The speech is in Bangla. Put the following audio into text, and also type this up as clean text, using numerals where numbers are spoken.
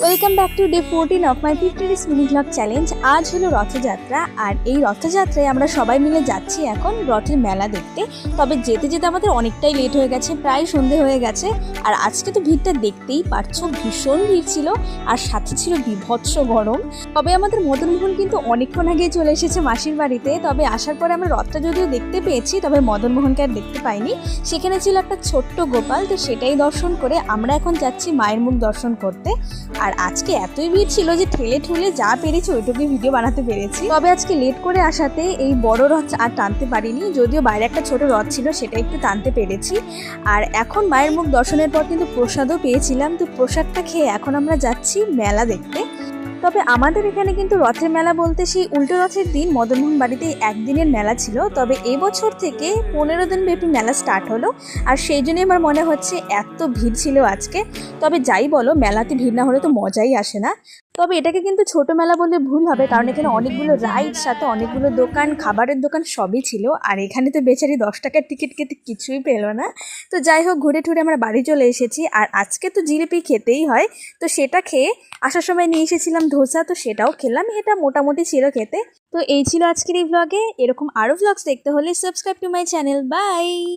Welcome back to day 14 of my 50 days mini blog challenge. আজ হলো রথযাত্রা, আর এই রথযাত্রায় আমরা সবাই মিলে যাচ্ছি এখন রথের মেলা দেখতে। তবে যেতে যেতে আমাদের অনেকটাই লেট হয়ে গেছে, প্রায় সন্ধে হয়ে গেছে। আর আজকে তো ভিড়টা দেখতেই পারছো, ভীষণ ভিড় ছিল, আর সাথে ছিল বিভৎস গরম। তবে আমাদের মদনমোহন কিন্তু অনেকক্ষণ আগেই চলে এসেছে মাসির বাড়িতে। তবে আসার পরে আমরা রথটা যদিও দেখতে পেয়েছি, তবে মদনমোহনকে আর দেখতে পাইনি। সেখানে ছিল একটা ছোট্ট গোপাল, তো সেটাই দর্শন করে আমরা এখন যাচ্ছি মায়ের মুখ দর্শন করতে। আর আজকে এতই ভিড় ছিল যে ঠেলে ঠুলে যা পেরেছি ওইটুকুই ভিডিও বানাতে পেরেছি। তবে আজকে লেট করে আসাতে এই বড় রথ আর টানতে পারিনি, যদিও বাইরে একটা ছোট রথ ছিল সেটা একটু টানতে পেরেছি। আর এখন মায়ের মুখ দর্শনের পর কিন্তু প্রসাদও পেয়েছিলাম, তো প্রসাদটা খেয়ে এখন আমরা যাচ্ছি মেলা দেখতে। তবে আমাদের এখানে কিন্তু রথের মেলা বলতে সেই উল্টো রথের দিন মদনমোহন বাড়িতে একদিনের মেলা ছিল, তবে এবছর থেকে 15 দিন ব্যাপী মেলা স্টার্ট হলো। আর সেই জন্যই আমার মনে হচ্ছে এত ভিড় ছিল আজকে। তবে যাই বলো, মেলাতে ভিড় না হলে তো মজাই আসে না। তবে এটাকে কিন্তু ছোট মেলা বললে ভুল হবে, কারণ এখানে অনেকগুলো রাইড, সাথে অনেকগুলো দোকান, খাবারের দোকান সবই ছিল। আর এখানে তো বেচারি 10 টাকার টিকিট কেটে কিছুই পেলো না। তো যাই হোক, ঘুরে ঠুরে আমরা বাড়ি চলে এসেছি। আর আজকে তো জিলিপি খেতেই হয়, তো সেটা খেয়ে আসার সময় নিয়ে এসেছিলাম ধোসা, তো সেটাও খেলাম। এটা মোটামুটি ছিল খেতে। তো এই ছিল আজকের এই ব্লগে। এরকম আরও ব্লগস দেখতে হলে subscribe to my channel. By.